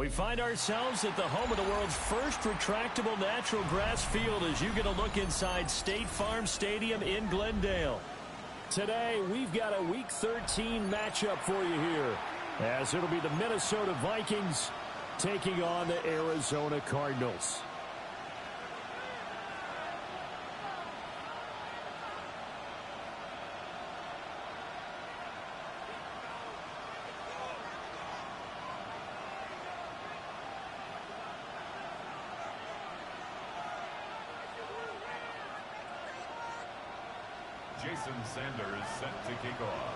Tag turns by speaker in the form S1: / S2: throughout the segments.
S1: We find ourselves at the home of the world's first retractable natural grass field as you get a look inside State Farm Stadium in Glendale. Today, we've got a Week 13 matchup for you here, as it'll be the Minnesota Vikings taking on the Arizona Cardinals.
S2: Jason Sanders is set to kick off.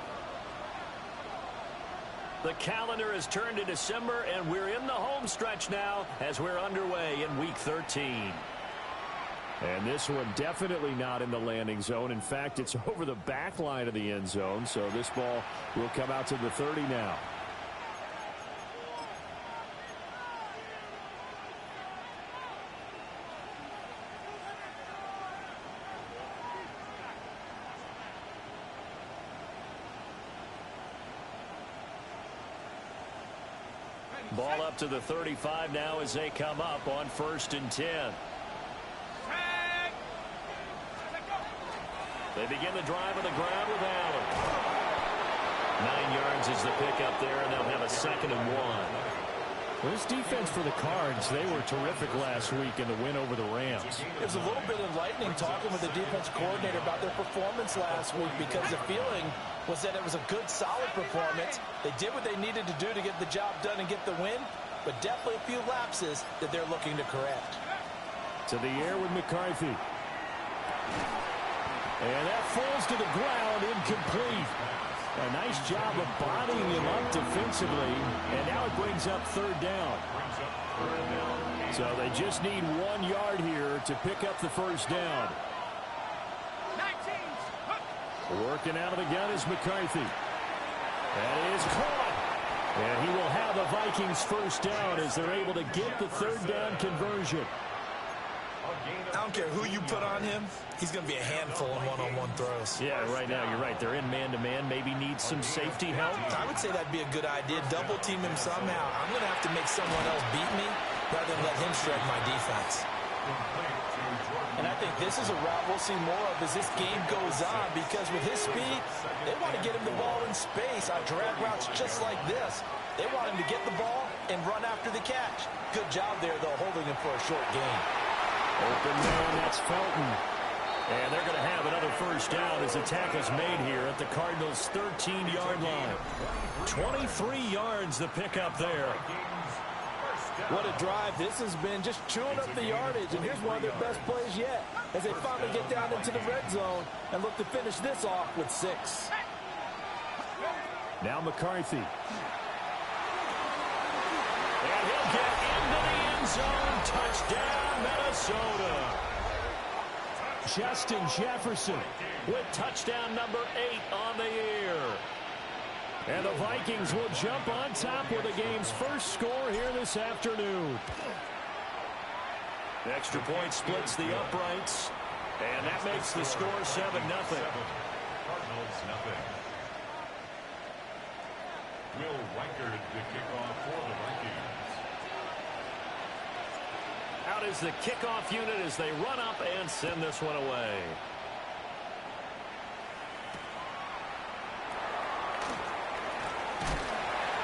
S1: The calendar has turned to December, and we're in the home stretch now as we're underway in Week 13. And this one definitely not in the landing zone. In fact, it's over the back line of the end zone, so this ball will come out to the 30 now. Ball up to the 35 now as they come up on 1st and 10. They begin the drive on the ground with Allen. 9 yards is the pickup there, and they'll have a 2nd and 1. Well, this defense for the Cards, they were terrific last week in the win over the Rams.
S3: It was a little bit enlightening talking with the defense coordinator about their performance last week, because the feeling was that it was a good, solid performance. They did what they needed to do to get the job done and get the win, but definitely a few lapses that they're looking to correct.
S1: To the air with McCarthy. And that falls to the ground, incomplete. A nice job of bodying him up defensively, and now it brings up 3rd down. So they just need 1 yard here to pick up the 1st down. Working out of the gun is McCarthy. That is caught. And he will have the Vikings 1st down as they're able to get the 3rd down conversion.
S3: I don't care who you put on him, he's going to be a handful in one-on-one throws.
S1: Yeah, right now you're right. They're in man-to-man. Maybe needs some safety help.
S3: I would say that'd be a good idea. Double team him somehow. I'm going to have to make someone else beat me rather than let him shred my defense. And I think this is a route we'll see more of as this game goes on, because with his speed, they want to get him the ball in space on drag routes just like this. They want him to get the ball and run after the catch. Good job there, though, holding him for a short gain.
S1: Open man, that's Felton. And they're going to have another 1st down as the tackle's made here at the Cardinals' 13-yard line. 23 yards the pickup there.
S3: What a drive this has been, just chewing up the yardage, and here's one of their best plays yet as they finally get down into the red zone and look to finish this off with 6.
S1: Now McCarthy. And he'll get into the end zone. Touchdown, Minnesota. Justin Jefferson with touchdown number 8 on the year. And the Vikings will jump on top with the game's first score here this afternoon. The extra point splits the uprights, and that makes the score 7-0.
S2: Cardinals nothing. Will Reichard to kick off for the Vikings.
S1: Out is the kickoff unit as they run up and send this one away.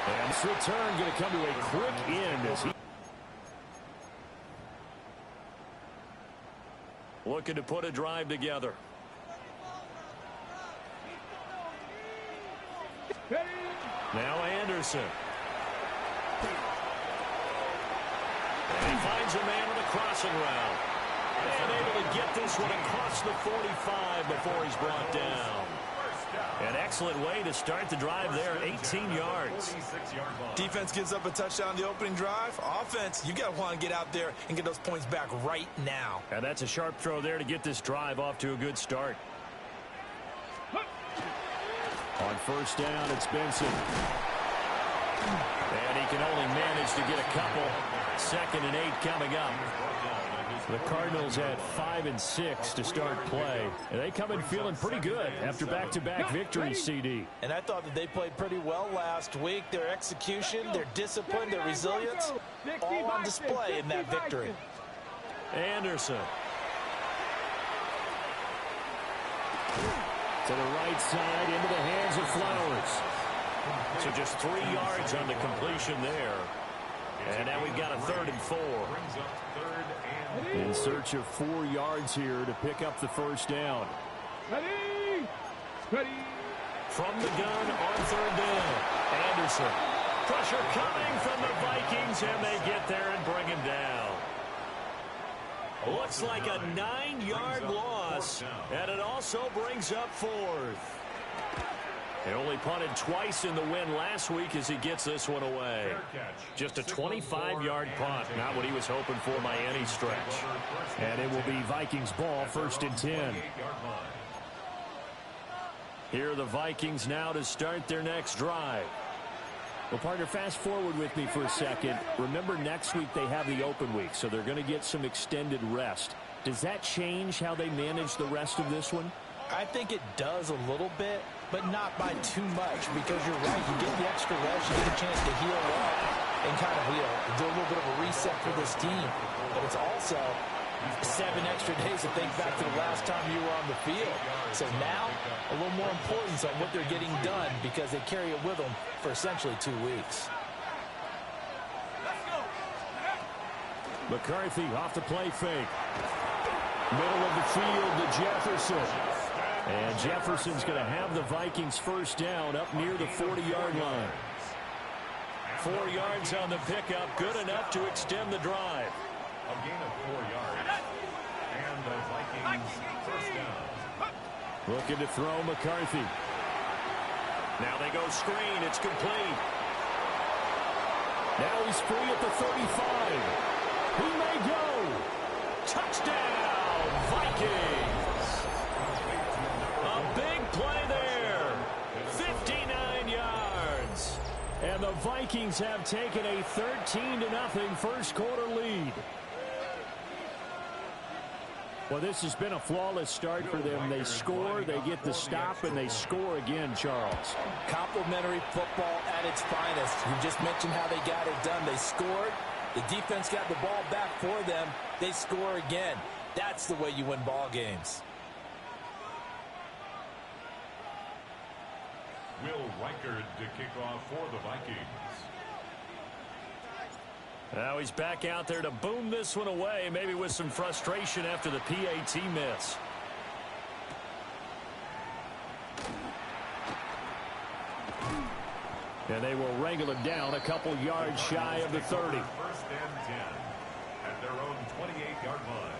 S1: And this return going to come to a quick end as he looking to put a drive together. Now Anderson. And he finds a man on the crossing route. And able to get this one across the 45 before he's brought down. An excellent way to start the drive there, 18 yards.
S3: Defense gives up a touchdown the opening drive. Offense, you got to want to get out there and get those points back right now.
S1: And that's a sharp throw there to get this drive off to a good start. On 1st down, it's Benson. And he can only manage to get a couple. 2nd and 8 coming up. The Cardinals at 5-6 to start play. And they come in feeling pretty good after back-to-back victories, CD.
S3: And I thought that they played pretty well last week. Their execution, their discipline, their resilience, all on display in that victory.
S1: Anderson. To the right side, into the hands of Flowers. So just 3 yards on the completion there. And now we've got a 3rd and 4. In search of 4 yards here to pick up the first down. From the gun on 3rd down. Anderson. Pressure coming from the Vikings, and they get there and bring him down. Looks like a 9-yard loss, and it also brings up 4th. They only punted twice in the win last week as he gets this one away. Just a 25-yard punt, not what he was hoping for by any stretch. And it will be Vikings ball, 1st and 10. Here are the Vikings now to start their next drive. Well, partner, fast forward with me for a second. Remember, next week they have the open week, so they're going to get some extended rest. Does that change how they manage the rest of this one?
S3: I think it does a little bit, but not by too much, because you're right. You get the extra rest, you get a chance to heal up and kind of do a little bit of a reset for this team. But it's also 7 extra days to think back to the last time you were on the field. So now, a little more importance on what they're getting done, because they carry it with them for essentially 2 weeks.
S1: McCarthy off the play fake. Middle of the field to Jefferson. And Jefferson's going to have the Vikings first down up near the 40-yard line. 4 yards on the pickup, good enough to extend the drive.
S2: A gain of 4 yards. And the Vikings first down.
S1: Looking to throw McCarthy. Now they go screen. It's complete. Now he's free at the 35. He may go. Touchdown, Vikings. A big play there. 59 yards. And the Vikings have taken a 13-0 first quarter lead. Well, this has been a flawless start for them. They score, they get the stop, and they score again, Charles.
S3: Complimentary football at its finest. You just mentioned how they got it done. They scored. The defense got the ball back for them. They score again. That's the way you win ball games.
S2: Will Reichard to kick off for the Vikings.
S1: Now he's back out there to boom this one away, maybe with some frustration after the PAT miss. And they will wrangle him down a couple yards shy of the 30.
S2: 1st and 10 at their own 28-yard line.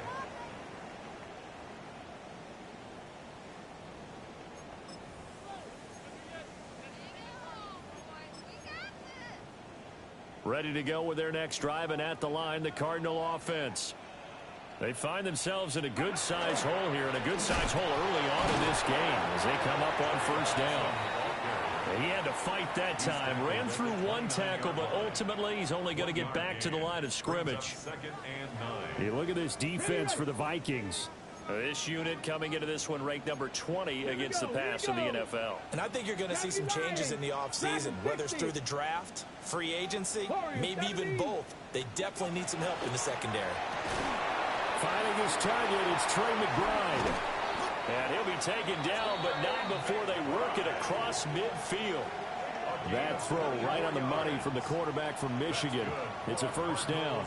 S1: Ready to go with their next drive, and at the line, the Cardinal offense. They find themselves in a good-sized hole here, and a good-sized hole early on in this game as they come up on first down. He had to fight that time. Ran through one tackle, but ultimately he's only going to get back to the line of scrimmage. You look at this defense for the Vikings. This unit coming into this one ranked number 20 against the pass in the NFL.
S3: And I think you're going to see some changes in the offseason, whether it's through the draft, free agency, maybe even both. They definitely need some help in the secondary.
S1: Finding his target, it's Trey McBride. And he'll be taken down, but not before they work it across midfield. That throw right on the money from the quarterback from Michigan. It's a first down.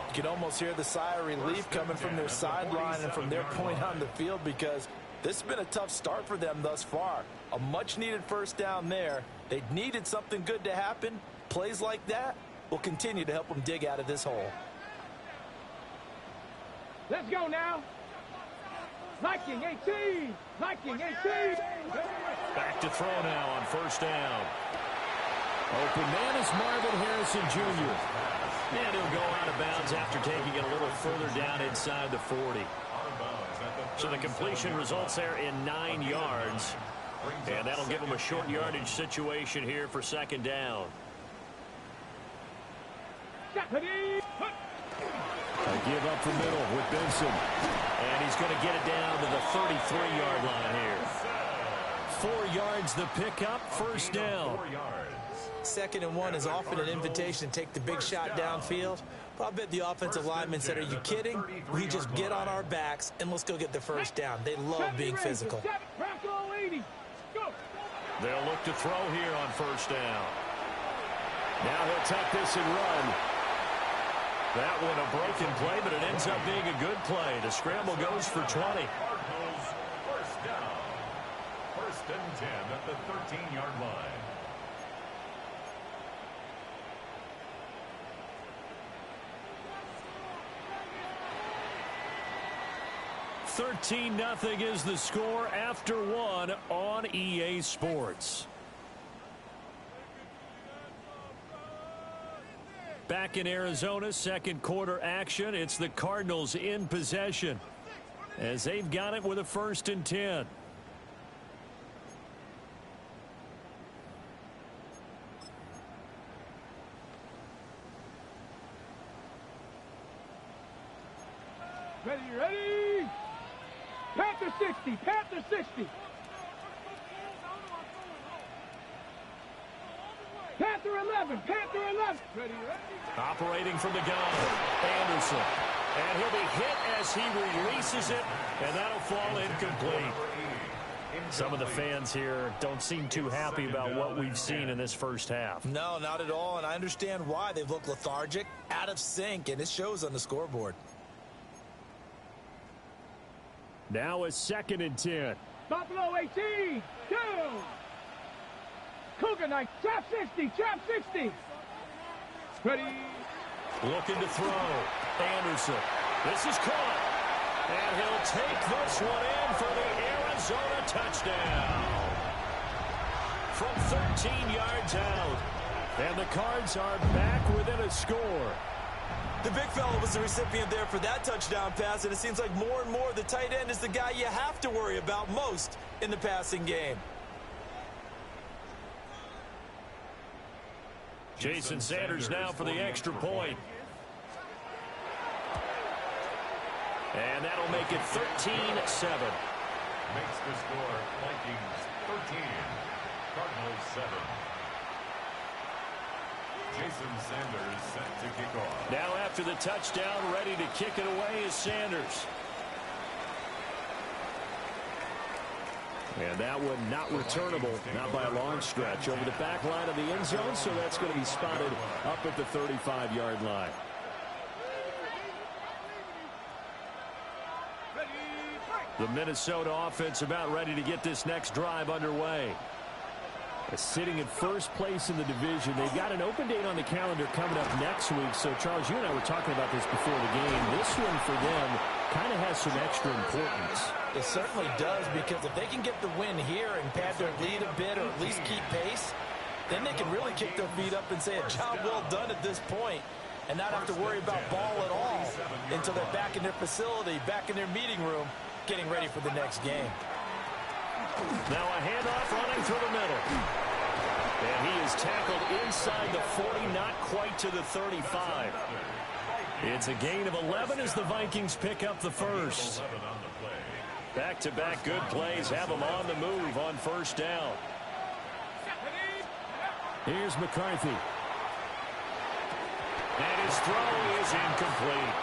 S3: You can almost hear the sigh of relief coming from their sideline and from their point on the field, because this has been a tough start for them thus far. A much-needed first down there. They needed something good to happen. Plays like that will continue to help them dig out of this hole.
S4: Let's go now. Viking 18. Viking 18.
S1: Back to throw now on first down. Open man is Marvin Harrison Jr. And he'll go out of bounds after taking it a little further down inside the 40. So the completion results there in 9 yards. And that'll give them a short yardage situation here for second down. A give up the middle with Benson. And he's going to get it down to the 33-yard line here. 4 yards the pickup, first down.
S2: 4 yards.
S3: 2nd and 1 is often an invitation to take the big shot downfield. But I bet the offensive lineman said, are you kidding? We just get on our backs and let's go get the first down. They love being physical.
S1: They'll look to throw here on first down. Now he'll tuck this and run. That one a broken play, but it ends up being a good play. The scramble goes for 20.
S2: Cardinals first down. 1st and 10 at the 13-yard line.
S1: $13-0 is the score after 1 on EA Sports. Back in Arizona, 2nd quarter action. It's the Cardinals in possession as they've got it with a 1st and 10.
S4: Ready. Panther 60, Panther 60. Panther 11, Panther 11. Ready.
S1: Operating from the gun, Anderson. And he'll be hit as he releases it, and that'll fall incomplete. Some of the fans here don't seem too happy about what we've seen in this first half.
S3: No, not at all, and I understand why. They've looked lethargic, out of sync, and it shows on the scoreboard.
S1: Now a 2nd and 10.
S4: Buffalo 18, down. Cougar Knight, trap 60, trap 60. Ready.
S1: Looking to throw. Anderson. This is caught. And he'll take this one in for the Arizona touchdown. From 13 yards out. And the Cards are back within a score.
S3: The big fella was the recipient there for that touchdown pass, and it seems like more and more the tight end is the guy you have to worry about most in the passing game.
S1: Jason Sanders now for the extra point. And that'll make it 13-7.
S2: Makes the score Vikings 13, Cardinals 7. Jason Sanders set to kick off.
S1: Now after the touchdown, ready to kick it away is Sanders. And that one not returnable, not by a long stretch, over the back line of the end zone, so that's going to be spotted up at the 35-yard line. The Minnesota offense about ready to get this next drive underway. Sitting in first place in the division. They've got an open date on the calendar coming up next week. So, Charles, you and I were talking about this before the game. This one for them kind of has some extra importance.
S3: It certainly does, because if they can get the win here and pad their lead a bit or at least keep pace, then they can really kick their feet up and say a job well done at this point and not have to worry about ball at all until they're back in their facility, back in their meeting room, getting ready for the next game.
S1: Now a handoff running through the middle. And he is tackled inside the 40, not quite to the 35. It's a gain of 11 as the Vikings pick up the first. Back-to-back good plays have them on the move on first down. Here's McCarthy. And his throw is incomplete.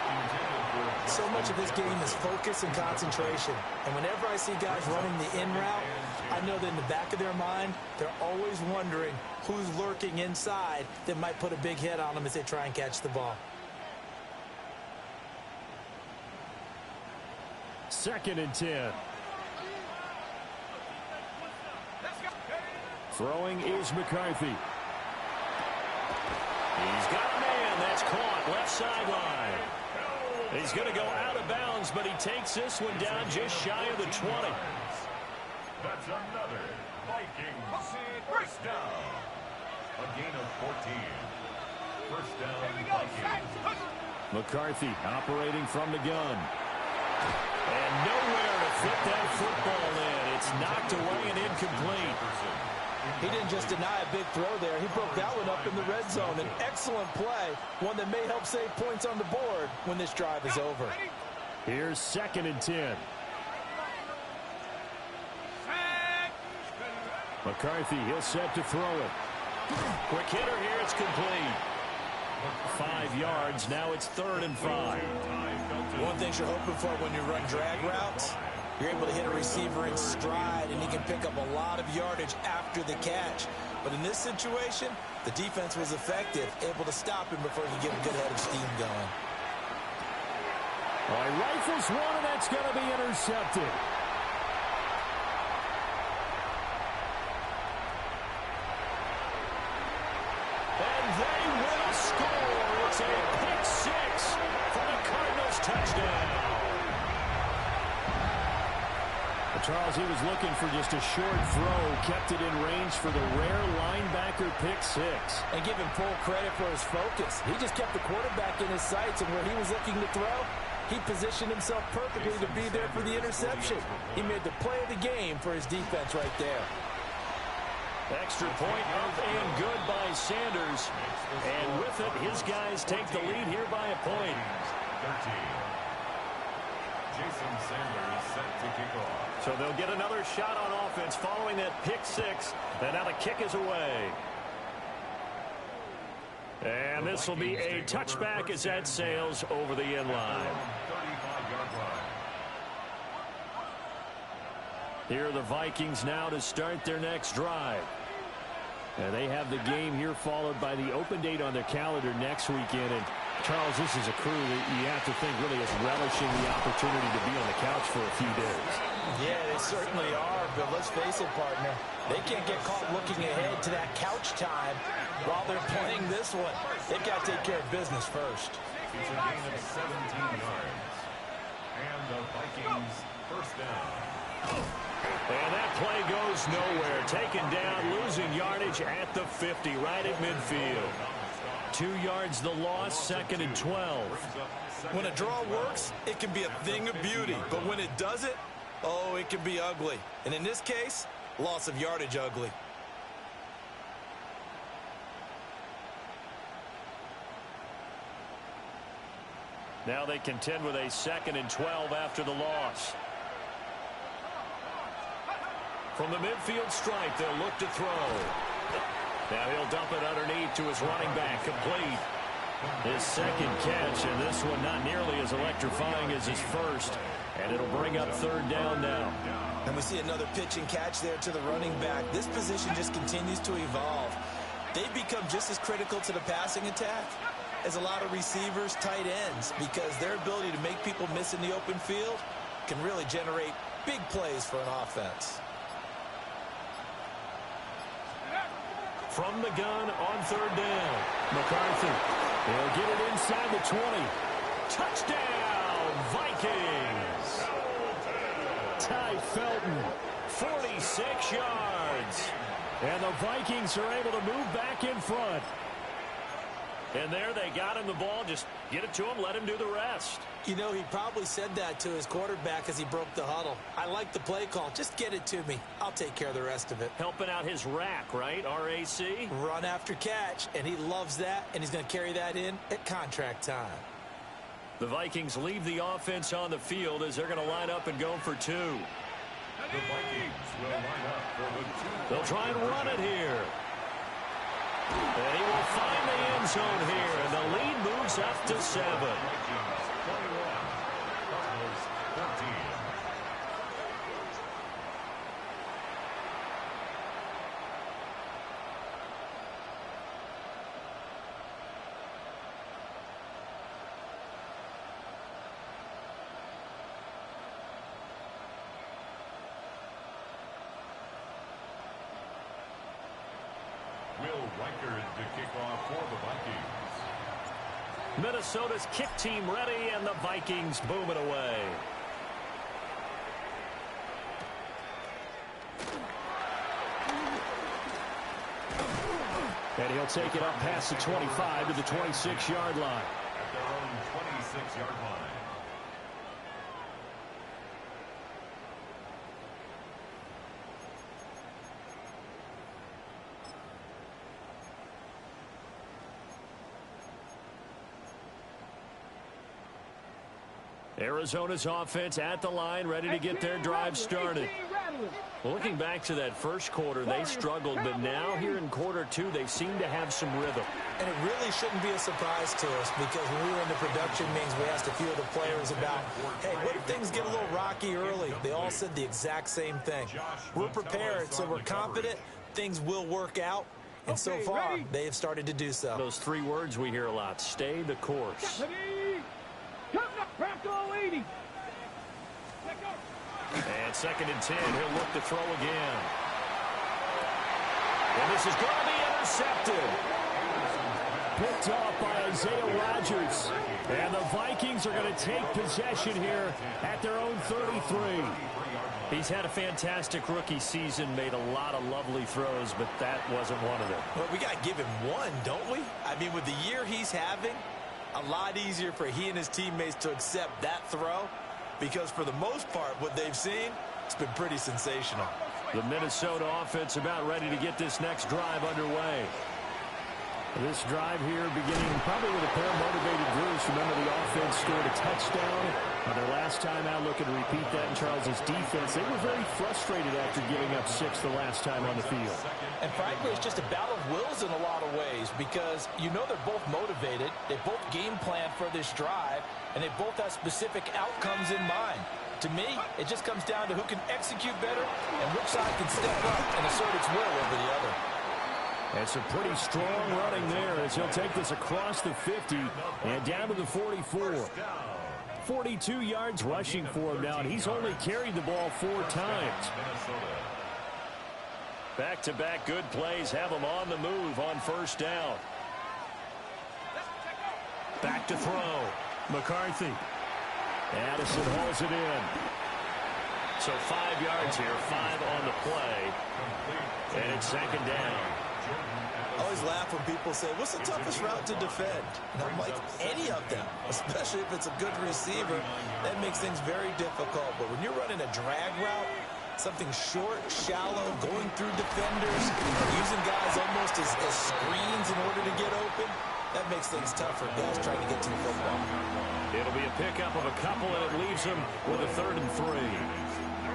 S3: So much of this game is focus and concentration. And whenever I see guys running the in route, I know that in the back of their mind, they're always wondering who's lurking inside that might put a big hit on them as they try and catch the ball.
S1: 2nd and 10. Throwing is McCarthy. He's got a man. That's caught. Left sideline. He's going to go out of bounds, but he takes this one down just shy of the 20.
S2: That's another Vikings first down. A gain of 14. First down, Vikings.
S1: McCarthy operating from the gun. And nowhere to fit that football in. It's knocked away and incomplete.
S3: He didn't just deny a big throw there. He broke that one up in the red zone. An excellent play, one that may help save points on the board when this drive is over.
S1: Here's 2nd and 10. McCarthy, he'll set to throw it. Quick hitter here, it's complete. 5 yards, now it's 3rd and 5.
S3: One thing you're hoping for when you run drag routes, you're able to hit a receiver in stride, and he can pick up a lot of yardage after the catch. But in this situation, the defense was effective, able to stop him before he could get a good head of steam going.
S1: All right, rifles one, and that's going to be intercepted. And they will score. It's a pick 6 for the Cardinals touchdown. Charles, he was looking for just a short throw, kept it in range for the rare linebacker pick 6.
S3: And give him full credit for his focus. He just kept the quarterback in his sights, and where he was looking to throw, he positioned himself perfectly to be there for the interception. He made the play of the game for his defense right there.
S1: Extra point up and good by Sanders. And with it, his guys take the lead here by a point.
S2: 13. Jason Sanders set to kick off.
S1: So they'll get another shot on offense following that pick 6. And now the kick is away. And this will be a touchback as that sails over the end line.
S2: 35-yard line.
S1: Here are the Vikings now to start their next drive. And they have the game here followed by the open date on their calendar next weekend. And Charles, this is a crew that you have to think really is relishing the opportunity to be on the couch for a few days.
S3: Yeah, they certainly are, but let's face it, partner. They can't get caught looking ahead to that couch time while they're playing this one. They've got to take care of business first.
S2: It's a gain of 17 yards. And the Vikings first down.
S1: And that play goes nowhere. Taken down, losing yardage at the 50, right at midfield. 2 yards the loss, 2nd and 12.
S3: When a draw works, it can be a thing of beauty. But when it doesn't, oh, it can be ugly. And in this case, loss of yardage ugly.
S1: Now they contend with a 2nd and 12 after the loss. From the midfield stripe, they'll look to throw. Now he'll dump it underneath to his running back, complete. His 2nd catch, and this one not nearly as electrifying as his first. And it'll bring up 3rd down now.
S3: And we see another pitch and catch there to the running back. This position just continues to evolve. They've become just as critical to the passing attack as a lot of receivers, tight ends, because their ability to make people miss in the open field can really generate big plays for an offense.
S1: From the gun on 3rd down. McCarthy. He'll get it inside the 20. Touchdown, Vikings. Ty Felton, 46 yards. And the Vikings are able to move back in front. And there they got him the ball. Just get it to him, let him do the rest.
S3: You know, he probably said that to his quarterback as he broke the huddle. I like the play call. Just get it to me. I'll take care of the rest of it.
S1: Helping out his rack, right? RAC?
S3: Run after catch, and he loves that, and he's going to carry that in at contract time.
S1: The Vikings leave the offense on the field as they're going to line up and go for 2.
S2: The Vikings will line up for the 2.
S1: They'll try and run it here. And he will find the end zone here, and the lead moves up to 7.
S2: Vikings 21, Cardinals 13. Will Reichard to kick off for the Vikings.
S1: Minnesota's kick team ready, and the Vikings boom it away. And he'll take it up past the 25 to the 26-yard line.
S2: At their own 26-yard line.
S1: Arizona's offense at the line, ready to get their drive started. Looking back to that first quarter, they struggled, but now here in quarter two, they seem to have some rhythm.
S3: And it really shouldn't be a surprise to us, because when we were in the production meetings, we asked a few of the players about, hey, what if things get a little rocky early? They all said the exact same thing. We're prepared, so we're confident things will work out. And so far, they have started to do so.
S1: Those three words we hear a lot: stay the course. And 2nd and 10, he'll look to throw again. And this is going to be intercepted. Picked off by Isaiah Rodgers. And the Vikings are going to take possession here at their own 33. He's had a fantastic rookie season, made a lot of lovely throws, but that wasn't one of them.
S3: Well, we got to give him one, don't we? I mean, with the year he's having, a lot easier for he and his teammates to accept that throw, because for the most part, what they've seen, it's been pretty sensational.
S1: The Minnesota offense about ready to get this next drive underway. This drive here beginning probably with a pair of motivated Bruce. Remember, the offense scored a touchdown on their last time out. Looking to repeat that in Charles's defense. They were very frustrated after giving up 6 the last time on the field.
S3: And frankly, it's just a battle of wills in a lot of ways, because you know they're both motivated. They both game plan for this drive, and they both have specific outcomes in mind. To me, it just comes down to who can execute better and which side can step up and assert its will over the other.
S1: And some pretty strong running there as he'll take this across the 50 and down to the 44. 42 yards rushing for him now, and he's only carried the ball 4 times. Back-to-back good plays have him on the move on 1st down. Back to throw. McCarthy. Addison holds it in. So 5 yards here, 5 on the play. And it's 2nd down.
S3: I always laugh when people say, what's the toughest route to defend? And I'm like, any of them, especially if it's a good receiver. That makes things very difficult. But when you're running a drag route, something short, shallow, going through defenders, using guys almost as screens in order to get open, that makes things tough for guys trying to get to the football.
S1: It'll be a pickup of a couple, and it leaves him with a 3rd and 3.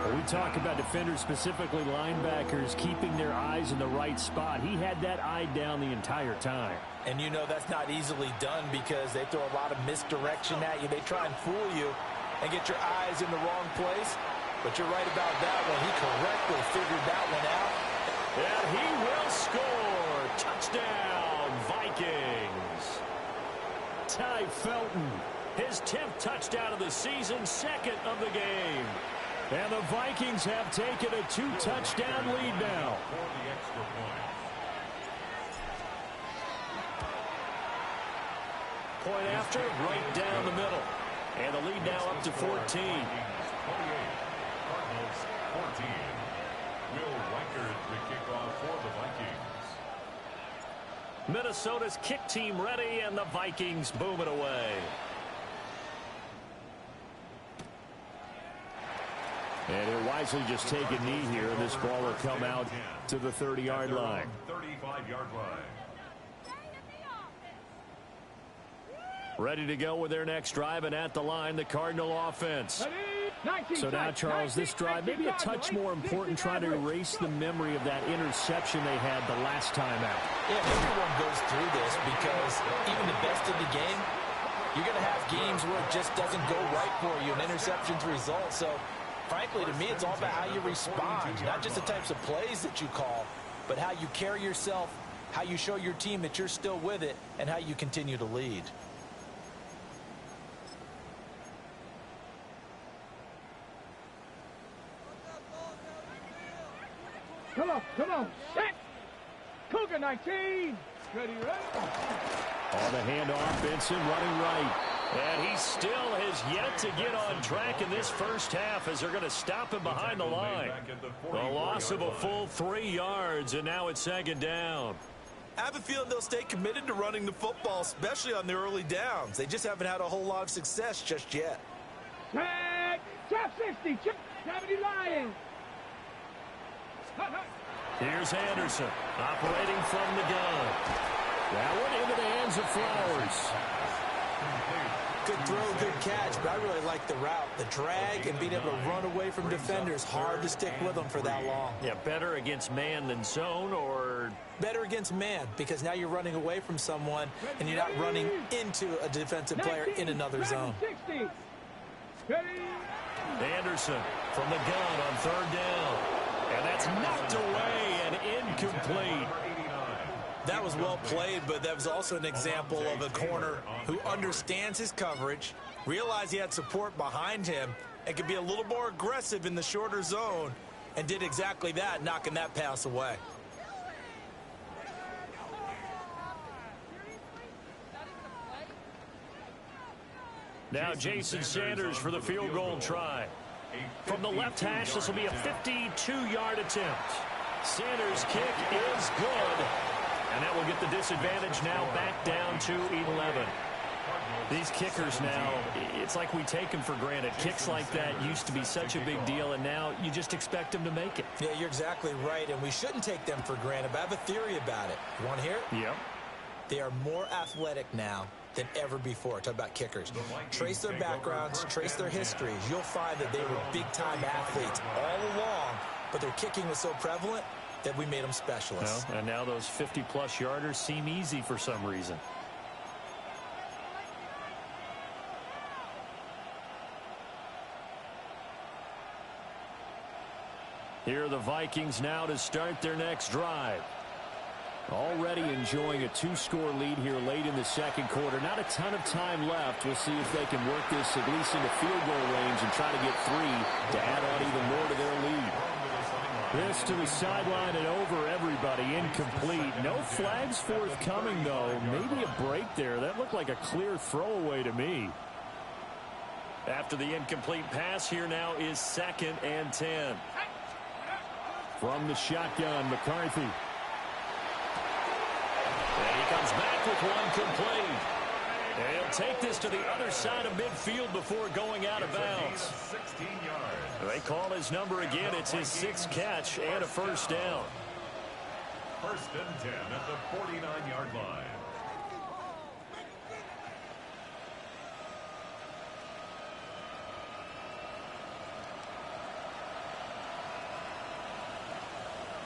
S1: When we talk about defenders, specifically linebackers, keeping their eyes in the right spot. He had that eye down the entire time.
S3: And you know that's not easily done, because they throw a lot of misdirection at you. They try and fool you and get your eyes in the wrong place. But you're right about that one. He correctly figured that one out.
S1: And he will score. Touchdown, Vikings. Ty Felton, his 10th touchdown of the season, 2nd of the game. And the Vikings have taken a 2-touchdown lead now. Point after, right down the middle. And the lead now up to 14.
S2: 28, Cardinals 14. Will Reichard the kickoff for the Vikings.
S1: Minnesota's kick team ready, and the Vikings boom it away. And he'll wisely just take a knee here, and this ball will come out to the 30-yard line.
S2: 35-yard line.
S1: Ready to go with their next drive, and at the line, the Cardinal offense. So now, Charles, this drive maybe a touch more important, trying to erase the memory of that interception they had the last time out.
S3: Yeah, everyone goes through this, because even the best in the game, you're going to have games where it just doesn't go right for you, and interceptions result. So frankly, to me, it's all about how you respond, not just the types of plays that you call, but how you carry yourself, how you show your team that you're still with it, and how you continue to lead.
S4: Come on, set! Cougar 19! Ready?
S1: On the handoff, Benson running right. And he still has yet to get on track in this first half, as they're going to stop him behind the line. The loss of a full 3 yards, and now it's 2nd down.
S3: I have a feeling they'll stay committed to running the football, especially on the early downs. They just haven't had a whole lot of success just yet.
S4: Tag! Top 60! Gravity Lions!
S1: Here's Anderson, operating from the gun. That one into the hands of Flowers.
S3: Good throw, good catch, but I really like the route. The drag and being able to run away from defenders, hard to stick with them for that long.
S1: Yeah, better against man than zone, or?
S3: Better against man, because now you're running away from someone and you're not running into a defensive player in another zone.
S1: Anderson from the gun on third down. And that's knocked away and incomplete.
S3: That was well played, but that was also an example of a corner who understands his coverage, realized he had support behind him, and could be a little more aggressive in the shorter zone, and did exactly that, knocking that pass away.
S1: Now Jason Sanders for the field goal try. From the left hash, this will be a 52-yard attempt. Sanders' kick is good. And that will get the disadvantage now back down to 11. These kickers now, it's like we take them for granted. Kicks like that used to be such a big deal, and now you just expect them to make it.
S3: Yeah, you're exactly right, and we shouldn't take them for granted, but I have a theory about it. You want to hear it?
S1: Yep.
S3: They are more athletic now than ever before. Talk about kickers. Trace their backgrounds, trace their histories. You'll find that they were big-time athletes all along, but their kicking was so prevalent that we made them specialists.
S1: Well, and now those 50-plus yarders seem easy for some reason. Here are the Vikings now to start their next drive. Already enjoying a 2-score lead here late in the second quarter. Not a ton of time left. We'll see if they can work this at least into field goal range and try to get 3 to add on even more to their lead. This to the sideline and over everybody. Incomplete. No flags forthcoming, though. Maybe a break there. That looked like a clear throwaway to me. After the incomplete pass, here now is 2nd and 10. From the shotgun, McCarthy. And he comes back with one complete. And he'll take this to the other side of midfield before going out of bounds. They call his number again. It's his 6th catch and a first down.
S2: 1st and 10 at the 49-yard line.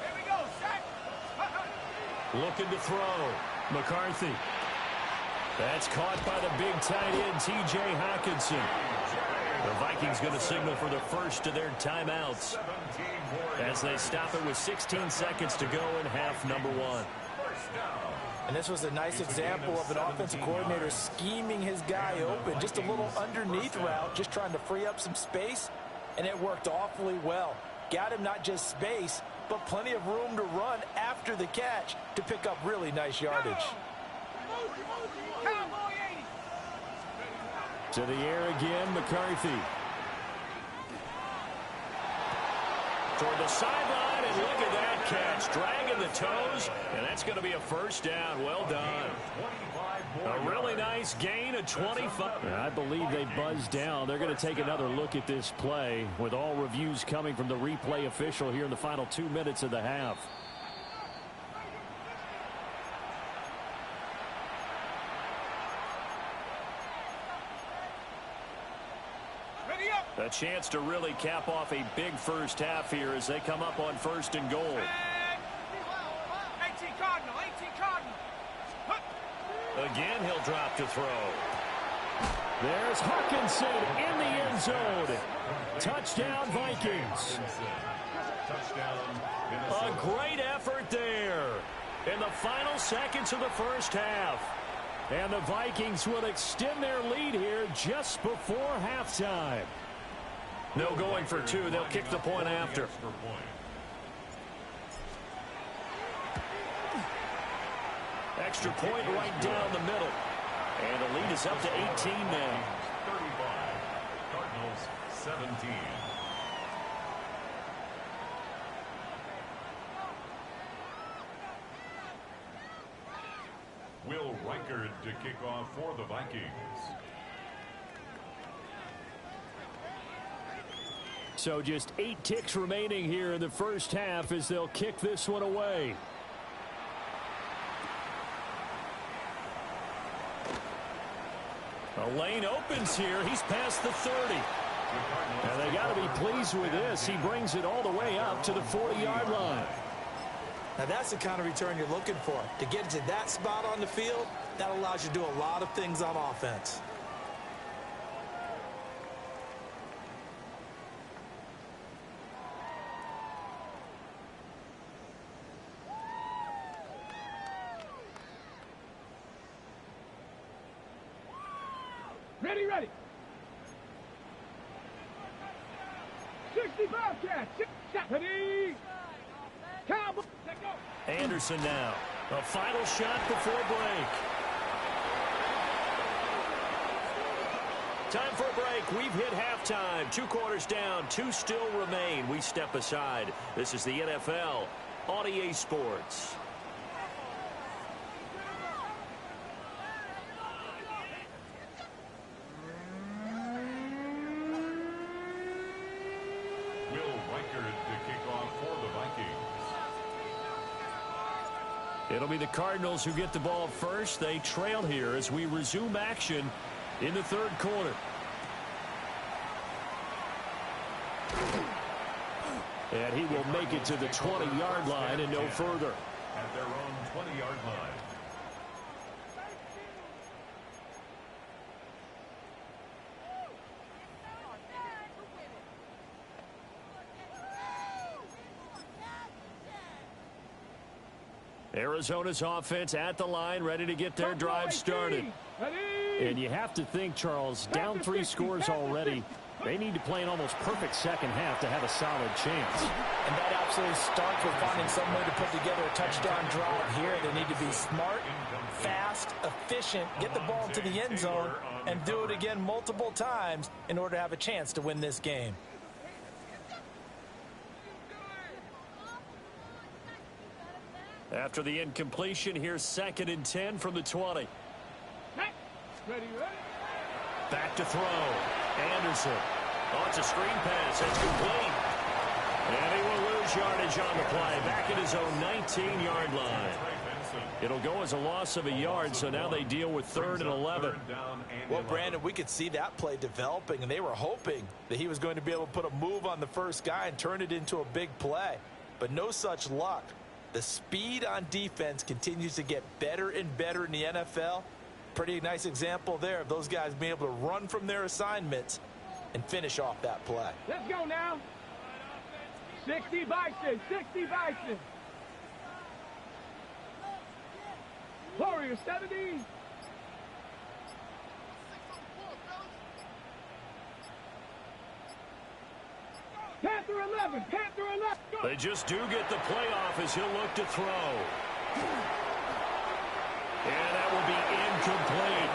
S4: Here we go, set.
S1: Looking to throw. McCarthy. That's caught by the big tight end, T.J. Hawkinson. The Vikings going to signal for the first of their timeouts as they stop it with 16 seconds to go in half number 1.
S3: And this was a nice example of an offensive coordinator scheming his guy open. Just a little underneath route, just trying to free up some space, and it worked awfully well. Got him not just space, but plenty of room to run after the catch to pick up really nice yardage.
S1: To the air again, McCarthy. Toward the sideline, and look at that catch. Dragging the toes, and that's going to be a first down. Well done. A really nice gain of 25. I believe they buzzed down. They're going to take another look at this play with all reviews coming from the replay official here in the final 2 minutes of the half. A chance to really cap off a big first half here as they come up on 1st and goal.
S4: 18 Cardinal, 18 Cardinal.
S1: Again, he'll drop to throw. There's Hawkinson in the end zone. Touchdown, Vikings. A great effort there in the final seconds of the first half. And the Vikings will extend their lead here just before halftime. No going for 2. They'll kick the point after. Extra point right down the middle. And the lead is up to 18 now.
S2: 35. Cardinals 17. Will Reichard to kick off for the Vikings.
S1: So just 8 ticks remaining here in the first half as they'll kick this one away. A lane opens here. He's past the 30. And they got to be pleased with this. He brings it all the way up to the 40-yard line.
S3: Now, that's the kind of return you're looking for. To get to that spot on the field, that allows you to do a lot of things on offense.
S4: Ready, ready. 65 catch. Ready. Cowboy. Let go.
S1: Anderson now. A final shot before break. Time for a break. We've hit halftime. 2 quarters down. 2 still remain. We step aside. This is the NFL on EA Sports. It'll be the Cardinals who get the ball first. They trail here as we resume action in the 3rd quarter. And he will make it to the 20-yard line and no further.
S2: At their own 20-yard line.
S1: Arizona's offense at the line, ready to get their drive started. And you have to think, Charles, down 3 scores already. They need to play an almost perfect second half to have a solid chance.
S3: And that absolutely starts with finding some way to put together a touchdown drive here. They need to be smart, fast, efficient, get the ball to the end zone, and do it again multiple times in order to have a chance to win this game.
S1: After the incompletion, here's 2nd and 10 from the 20.
S4: Ready, ready.
S1: Back to throw. Anderson. Oh, it's a screen pass. It's complete. And he will lose yardage on the play. Back at his own 19-yard line. It'll go as a loss of a yard, so now they deal with 3rd and 11.
S3: Well, Brandon, we could see that play developing, and they were hoping that he was going to be able to put a move on the first guy and turn it into a big play. But no such luck. The speed on defense continues to get better and better in the NFL. Pretty nice example there of those guys being able to run from their assignments and finish off that play.
S4: Let's go now. 60 Bison, 60 Bison. Warrior 70. Panther 11, Panther 11. Go.
S1: They just do get the playoff as he'll look to throw. And that will be incomplete.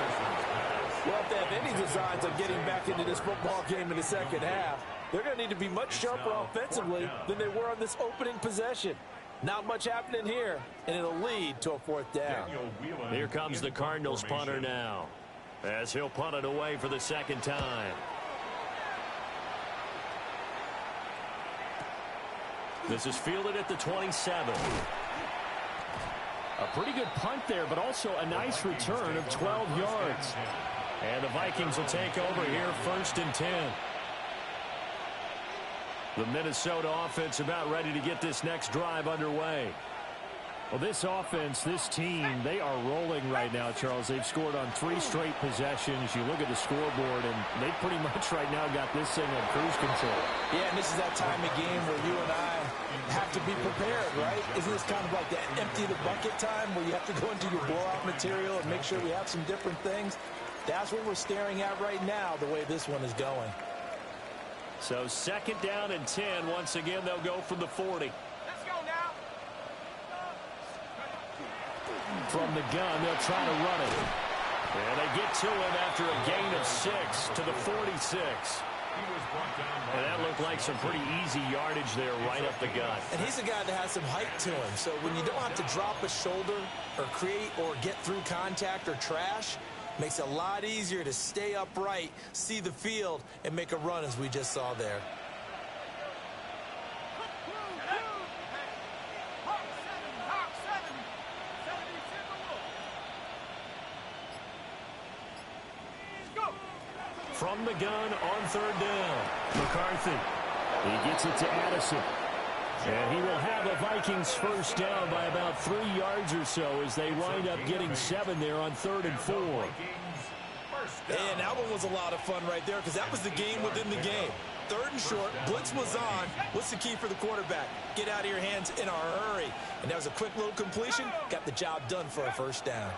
S3: Well, if they have any designs of getting back into this football game in the second half, they're going to need to be much sharper offensively than they were on this opening possession. Not much happening here, and it'll lead to a 4th down.
S1: Here comes the Cardinals punter now, as he'll punt it away for the 2nd time. This is fielded at the 27. A pretty good punt there, but also a nice return of 12 yards. And the Vikings will take over here 1st and 10. The Minnesota offense about ready to get this next drive underway. Well, this offense, this team, they are rolling right now, Charles. They've scored on 3 straight possessions. You look at the scoreboard, and they pretty much right now got this thing on cruise control.
S3: Yeah, and this is that time of game where you and I have to be prepared, right? Isn't this kind of like that empty the bucket time where you have to go into your blowout material and make sure we have some different things? That's what we're staring at right now, the way this one is going.
S1: So 2nd down and 10. Once again, they'll go from the 40.
S4: Let's go now.
S1: From the gun, they'll try to run it. And they get to him after a gain of 6 to the 46. And that looked like some pretty easy yardage there right up the gut.
S3: And he's a guy that has some height to him. So when you don't have to drop a shoulder or create or get through contact or trash, makes it a lot easier to stay upright, see the field, and make a run as we just saw there.
S1: from the gun on third down. McCarthy. He gets it to Addison. And he will have the Vikings first down by about 3 yards or so as they wind up getting 7 there on 3rd and 4.
S3: And that one was a lot of fun right there because that was the game within the game. 3rd and short, blitz was on. What's the key for the quarterback? Get out of your hands in a hurry. And that was a quick little completion. Got the job done for a first down.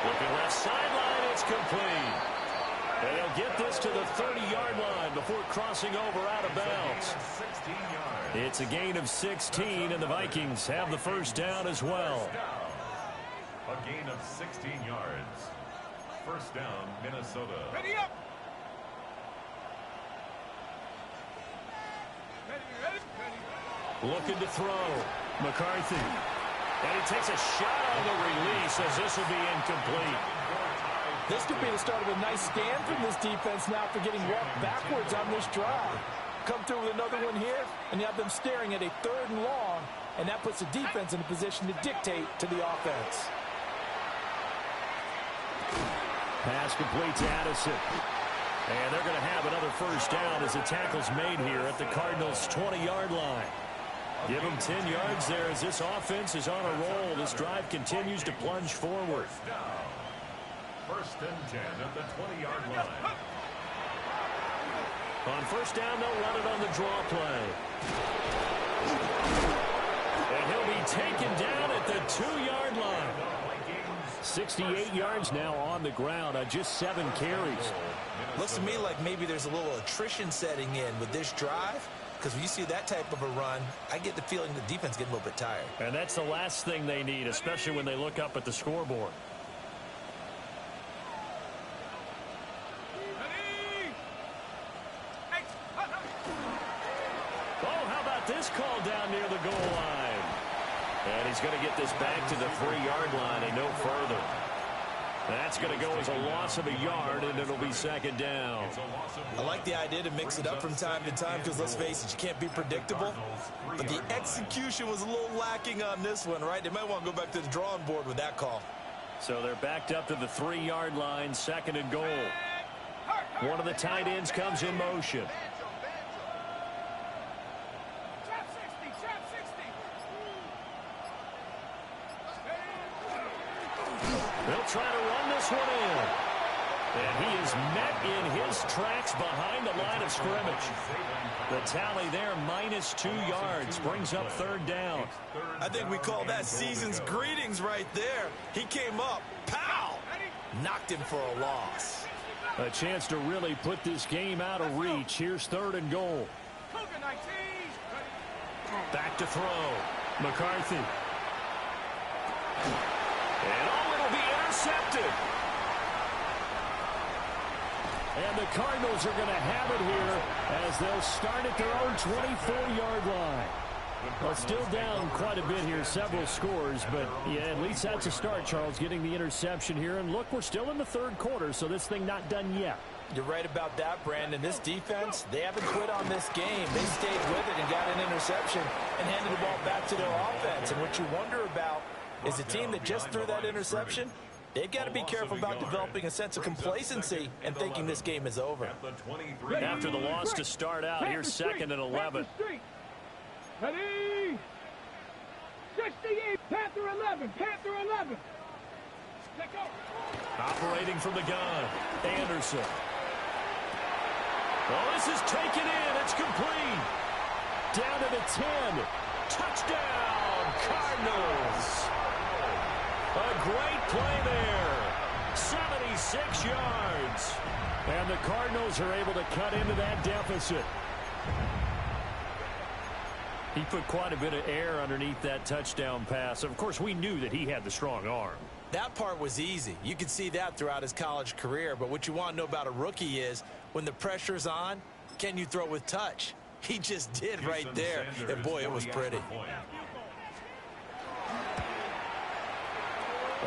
S1: Looking left sideline, it's complete. And they'll get this to the 30-yard line before crossing over out of bounds. It's a gain of 16, and the Vikings have the first down as well.
S2: A gain of 16 yards. First down, Minnesota.
S4: Ready up.
S1: Looking to throw. McCarthy. And he takes a shot on the release as this will be incomplete.
S3: This could be the start of a nice stand from this defense now after getting walked backwards on this drive. Come through with another one here, and you have them staring at a 3rd and long, and that puts the defense in a position to dictate to the offense.
S1: Pass complete to Addison. And they're going to have another first down as the tackle's made here at the Cardinals' 20-yard line. Give them 10 yards there as this offense is on a roll. This drive continues to plunge forward.
S2: First and 10 at the 20-yard line.
S1: On first down, they'll run it on the draw play. And he'll be taken down at the 2-yard line. 68 yards now on the ground on just 7 carries.
S3: Looks to me like maybe there's a little attrition setting in with this drive. Because when you see that type of a run, I get the feeling the defense getting a little bit tired.
S1: And that's the last thing they need, especially when they look up at the scoreboard. This call down near the goal line. And he's going to get this back to the 3-yard line and no further. That's going to go as a loss of a yard, and it'll be 2nd down.
S3: I like the idea to mix it up from time to time because, let's face it, you can't be predictable. But the execution was a little lacking on this one, right? They might want to go back to the drawing board with that call.
S1: So they're backed up to the 3-yard line, 2nd and goal. One of the tight ends comes in motion. They'll try to run this one in. And he is met in his tracks behind the line of scrimmage. The tally there, -2 yards, brings up 3rd down.
S3: I think we call that season's greetings right there. He came up, pow, knocked him for a loss.
S1: A chance to really put this game out of reach. Here's 3rd and goal. Back to throw. McCarthy. And it'll be intercepted. And the Cardinals are going to have it here as they'll start at their own 24-yard line. Well, still down quite a bit here, several scores, but yeah, at least that's a start, Charles, getting the interception here. And look, we're still in the 3rd quarter, so this thing not done yet.
S3: You're right about that, Brandon. This defense, they haven't quit on this game. They stayed with it and got an interception and handed the ball back to their offense. And what you wonder about is a team that just threw that interception, they've got to be careful about developing a sense of complacency and thinking this game is over.
S1: After the loss to start out, here's 2nd and 11.
S4: Ready? 68, Panther 11, Panther 11.
S1: Operating from the gun, Anderson. Well, this is taken in. It's complete. Down to the 10. Touchdown, Cardinals. A great play there. 76 yards. And the Cardinals are able to cut into that deficit. He put quite a bit of air underneath that touchdown pass. Of course, we knew that he had the strong arm.
S3: That part was easy. You could see that throughout his college career. But what you want to know about a rookie is when the pressure's on, can you throw with touch? He just did right there. And, boy, it was pretty.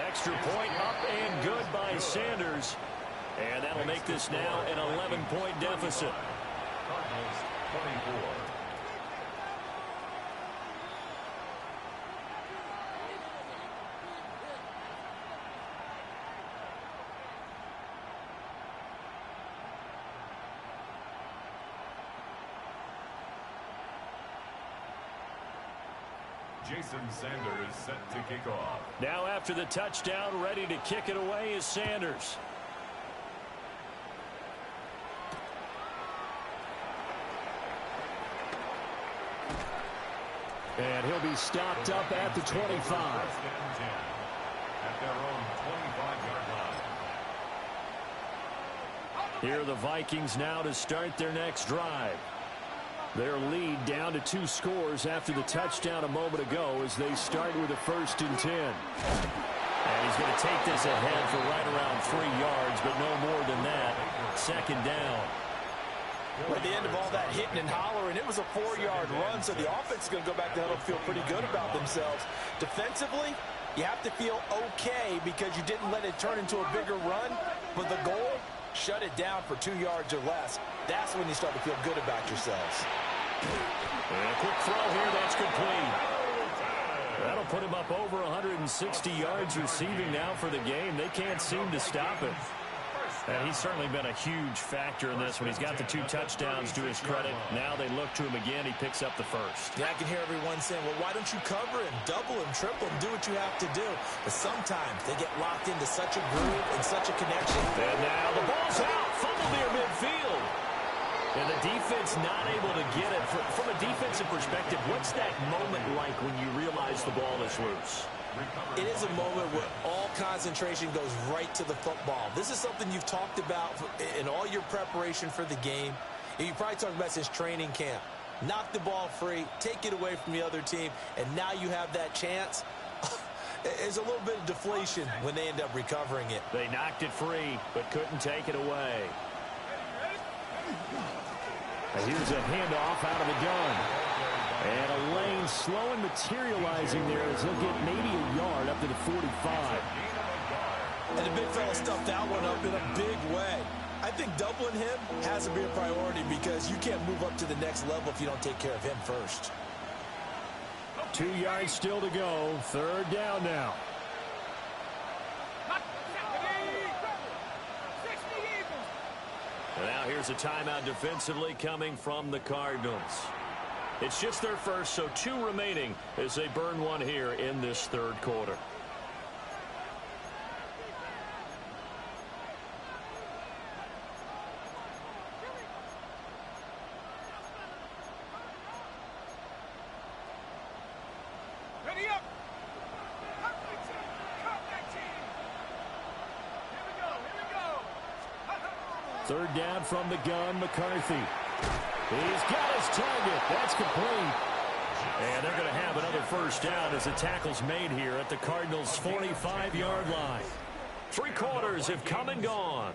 S1: Extra point up and good by Sanders. And that'll make this now an 11-point deficit.
S2: Cardinals 24. Jason Sanders set to kick off.
S1: Now after the touchdown, ready to kick it away is Sanders. And he'll be stopped up at the 25.
S2: At their own 25-yard line.
S1: Here are the Vikings now to start their next drive. Their lead down to 2 scores after the touchdown a moment ago as they start with a 1st and 10. And he's going to take this ahead for right around 3 yards, but no more than that. 2nd down.
S3: At the end of all that hitting and hollering, it was a 4-yard run, so the offense is going to go back there and feel pretty good about themselves. Defensively, you have to feel okay because you didn't let it turn into a bigger run, but the goal, shut it down for 2 yards or less. That's when you start to feel good about yourselves.
S1: And a quick throw here, that's complete. That'll put him up over 160 yards receiving now for the game. They can't seem to stop it. And he's certainly been a huge factor in this when he's got the 2 touchdowns to his credit. Now they look to him again. He picks up the 1st.
S3: Yeah, I can hear everyone saying, well, why don't you cover him, double him, triple him, do what you have to do. But sometimes they get locked into such a groove and such a connection.
S1: And now the ball's out. Fumble near midfield. And the defense not able to get it. From a defensive perspective, what's that moment like when you realize the ball is loose?
S3: It is a moment where all concentration goes right to the football. This is something you've talked about in all your preparation for the game. And you probably talked about since training camp. Knock the ball free, take it away from the other team, and now you have that chance. There's a little bit of deflation when they end up recovering it.
S1: They knocked it free, but couldn't take it away. And here's a handoff out of the gun. And a lane slow and materializing there as he'll get maybe a yard up to the 45.
S3: And the big fella stuffed that one up in a big way. I think doubling him has to be a priority because you can't move up to the next level if you don't take care of him first.
S1: 2 yards still to go. 3rd down now. And now here's a timeout defensively coming from the Cardinals. It's just their first, so 2 remaining as they burn one here in this 3rd quarter.
S4: Ready up.
S1: 3rd down from the gun, McCarthy. He's got his target. That's complete. And they're going to have another 1st down as the tackle's made here at the Cardinals' 45-yard line. 3 quarters have come and gone.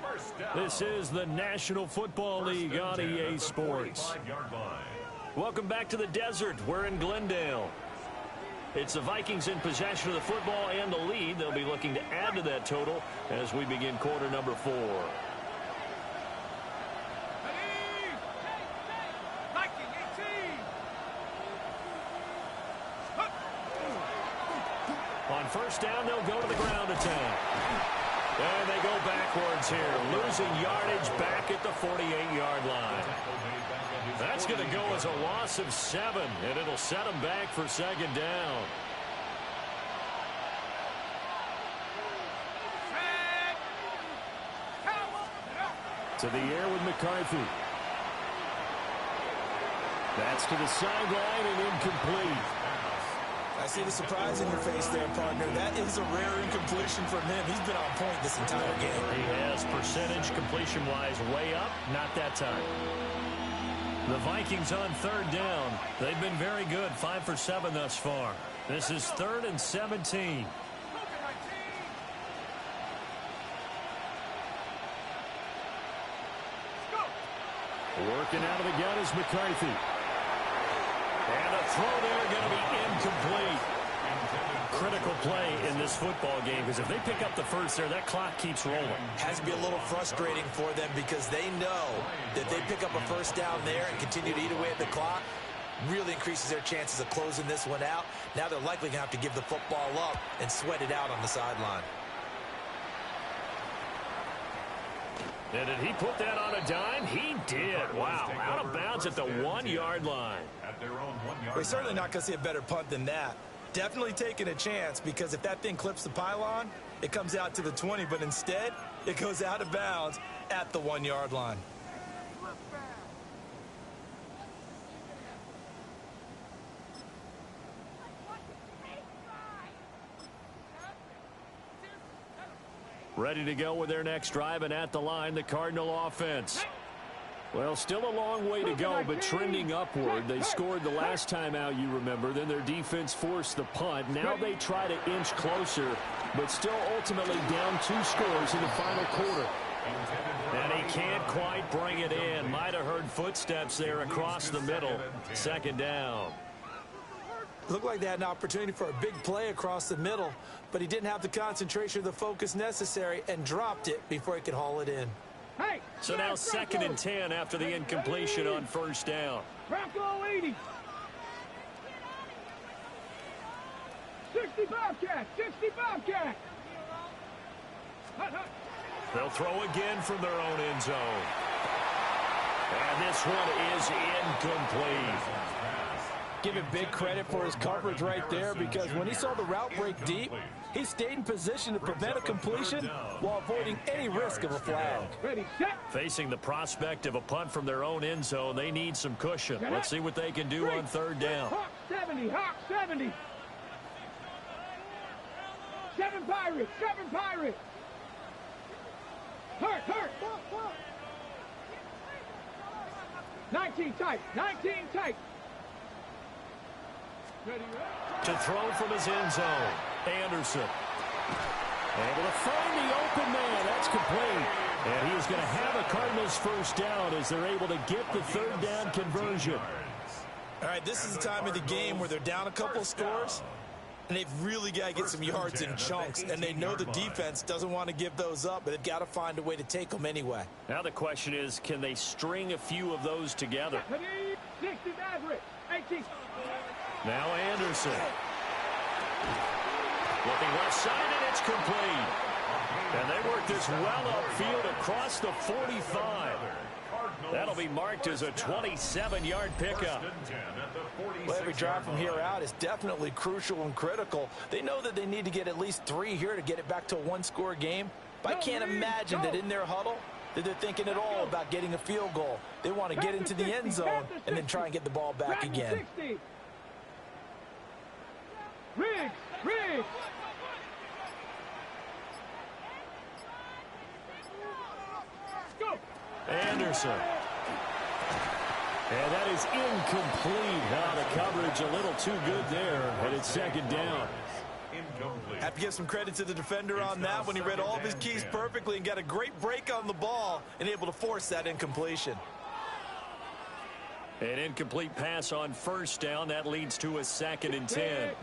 S1: This is the National Football League on EA Sports. Welcome back to the desert. We're in Glendale. It's the Vikings in possession of the football and the lead. They'll be looking to add to that total as we begin quarter number 4. On 1st down, they'll go to the ground attack. And they go backwards here, losing yardage back at the 48-yard line. That's going to go as a loss of 7, and it'll set them back for 2nd down. To the air with McCarthy. That's to the sideline and incomplete.
S3: I see the surprise in your face there, partner. That is a rare incompletion from him. He's been on point this entire game.
S1: He has percentage completion-wise way up. Not that time. The Vikings on 3rd down. They've been very good, 5 for 7 thus far. This is 3rd and 17. Working out of the gun is McCarthy. And a throw there going to be incomplete. Critical play in this football game because if they pick up the 1st there, that clock keeps rolling.
S3: Has to be a little frustrating for them because they know that they pick up a 1st down there and continue to eat away at the clock. Really increases their chances of closing this one out. Now they're likely going to have to give the football up and sweat it out on the sideline.
S1: And did he put that on a dime? He did. Wow. Out of bounds at the 1-yard line.
S3: We're certainly not going to see a better punt than that. Definitely taking a chance, because if that thing clips the pylon, it comes out to the 20, but instead it goes out of bounds at the 1-yard line.
S1: Ready to go with their next drive, and at the line, the Cardinal offense. Well, still a long way to go, but trending upward. They scored the last time out, you remember. Then their defense forced the punt. Now they try to inch closer, but still ultimately down 2 scores in the final quarter. And he can't quite bring it in. Might have heard footsteps there across the middle. Second down.
S3: Looked like they had an opportunity for a big play across the middle, but he didn't have the concentration or the focus necessary and dropped it before he could haul it in.
S1: So now 2nd and 10 after the incompletion on first down.
S4: Bronco 80. 65 cat. 65 cat.
S1: They'll throw again from their own end zone. And this one is incomplete.
S3: Give him big credit for his coverage right there, because when he saw the route break deep, he stayed in position to prevent a completion while avoiding any risk of a flag.
S4: Ready, set.
S1: Facing the prospect of a punt from their own end zone, they need some cushion. Let's see what they can do on third down.
S4: Hawk 70, Hawk 70. 7 Pirates, 7 Pirates. Hurt. 19 tight, 19 tight.
S1: To throw from his end zone, Anderson. Able to find the open man. That's complete. And he is going to have a Cardinals first down as they're able to get the third down conversion.
S3: All right, this is the time of the game where they're down a couple scores, and they've really got to get some yards in chunks, and they know the defense doesn't want to give those up, but they've got to find a way to take them anyway.
S1: Now the question is, can they string a few of those together?
S4: 60 average, 18.
S1: Now Anderson. Looking left side, and it's complete. And they work this well upfield across the 45. That'll be marked as a 27-yard pickup.
S3: Well, every drive from here out is definitely crucial and critical. They know that they need to get at least 3 here to get it back to a 1-score game. But I can't imagine that in their huddle that they're thinking at all about getting a field goal. They want to get into the end zone and then try and get the ball back again.
S4: Riggs. Go.
S1: Anderson. And that is incomplete. Now the coverage a little too good there, and it's second down.
S3: Have to give some credit to the defender on that when he read all of his keys perfectly and got a great break on the ball and able to force that incompletion.
S1: An incomplete pass on first down. That leads to a 2nd and 10.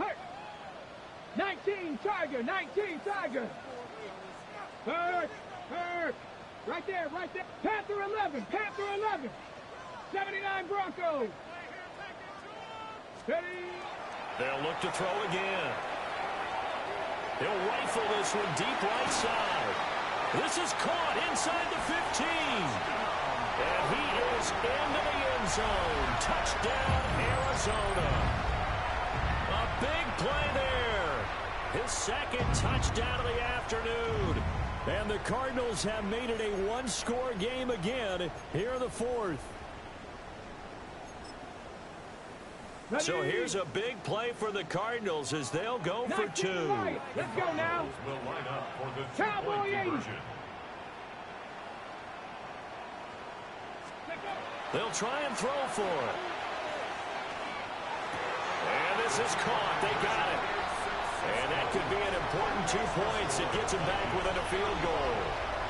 S4: 19 Tiger. Hurt. Right there. Panther 11. 79 Broncos. Ready.
S1: They'll look to throw again. He'll rifle this one deep right side. This is caught inside the 15. And he is into the end zone. Touchdown, Arizona. A big play there. His 2nd touchdown of the afternoon. And the Cardinals have made it a 1-score game again here in the 4th. So here's a big play for the Cardinals as they'll go for 2.
S4: Let's go now. Cowboy 80.
S1: They'll try and throw for it. And this is caught. They got it. And that could be an important 2 points. It gets them back within a field goal.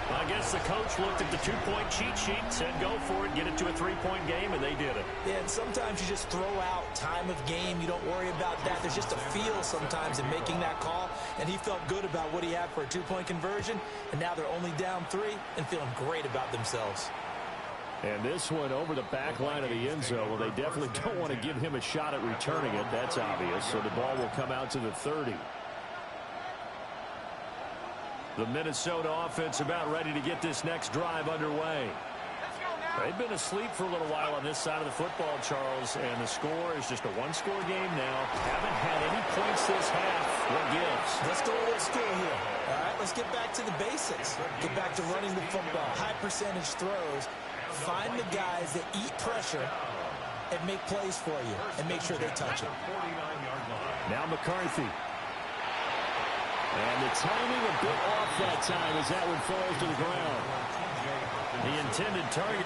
S1: I guess the coach looked at the 2-point cheat sheet, said go for it, get it to a 3-point game, and they did it.
S3: Yeah, and sometimes you just throw out time of game. You don't worry about that. There's just a feel sometimes in making that call, and he felt good about what he had for a 2-point conversion, and now they're only down 3 and feeling great about themselves.
S1: And this one over the back line of the end zone. Well, they definitely don't want to give him a shot at returning it. That's obvious. So the ball will come out to the 30. The Minnesota offense about ready to get this next drive underway.
S4: Let's go now.
S1: They've been asleep for a little while on this side of the football, Charles, and the score is just a one-score game now. Haven't had any points this half. What gives?
S3: Let's go old school here. All right, let's get back to the basics. Get back to running the football, high percentage throws. Find the guys that eat pressure and make plays for you and make sure they touch it.
S1: Now McCarthy. And the timing a bit off that time as that one falls to the ground. The intended target.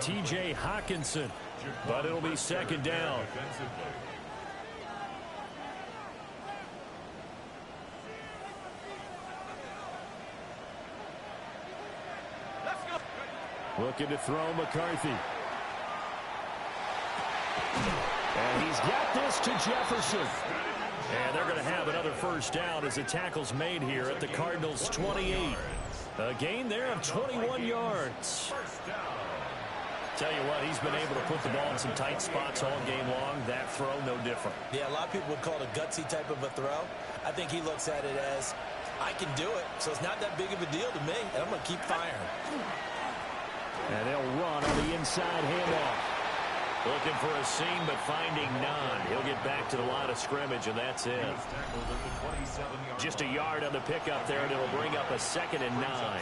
S1: T.J. Hawkinson, but it'll be second down. Looking to throw McCarthy. And he's got this to Jefferson. And they're going to have another first down as the tackle's made here at the Cardinals' 28. A gain there of 21 yards. Tell you what, he's been able to put the ball in some tight spots all game long. That throw, no different.
S3: Yeah, a lot of people would call it a gutsy type of a throw. I think he looks at it as, I can do it, so it's not that big of a deal to me, and I'm going to keep firing.
S1: And they'll run on the inside handoff. Looking for a seam, but finding none. He'll get back to the line of scrimmage, and that's it. Just a yard on the pickup there, and it'll bring up a 2nd and 9.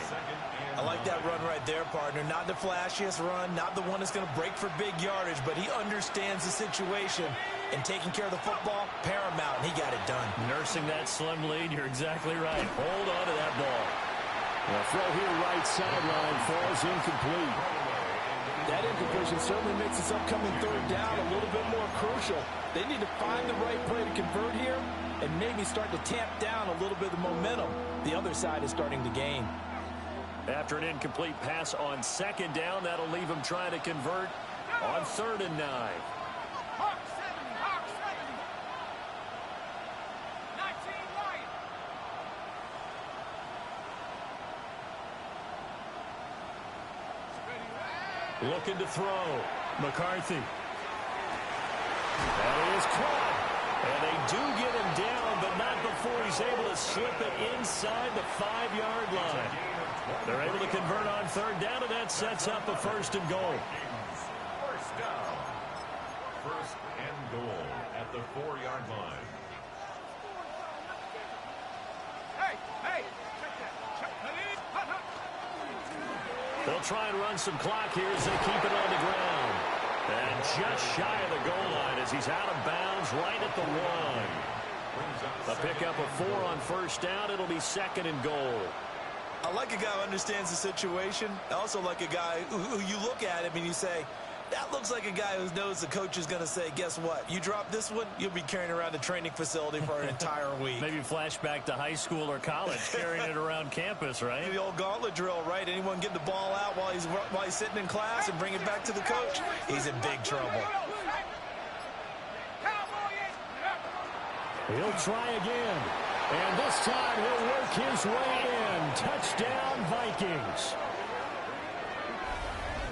S3: I like that run right there, partner. Not the flashiest run, not the one that's going to break for big yardage, but he understands the situation, and taking care of the football, paramount, and he got it done.
S1: Nursing that slim lead, you're exactly right. Hold on to that ball. The throw here right sideline falls incomplete.
S5: That incompletion certainly makes this upcoming third down a little bit more crucial. They need to find the right play to convert here and maybe start to tamp down a little bit of the momentum the other side is starting to gain.
S1: After an incomplete pass on 2nd down, that'll leave him trying to convert on 3rd and 9.
S4: Hawk 70, Hawk 70. 19 right.
S1: Looking to throw. McCarthy. That is caught. And they do get him down, but not before he's able to slip it inside the 5-yard line. They're able to convert on 3rd down, and that sets up a 1st and goal.
S2: First down. 1st and goal at the 4-yard line.
S4: Hey, check that. Check that in.
S1: They'll try and run some clock here as they keep it on the ground. And just shy of the goal line as he's out of bounds right at the 1. A pickup of 4 on 1st down. It'll be 2nd and goal.
S3: I like a guy who understands the situation. I also like a guy who you look at him and you say, that looks like a guy who knows the coach is going to say, guess what? You drop this one, you'll be carrying around the training facility for an entire week.
S1: Maybe flashback to high school or college, carrying it around campus, right?
S3: The old gauntlet drill, right? Anyone get the ball out while he's sitting in class and bring it back to the coach? He's in big trouble.
S1: He'll try again. And this time he'll work his way in. Touchdown, Vikings.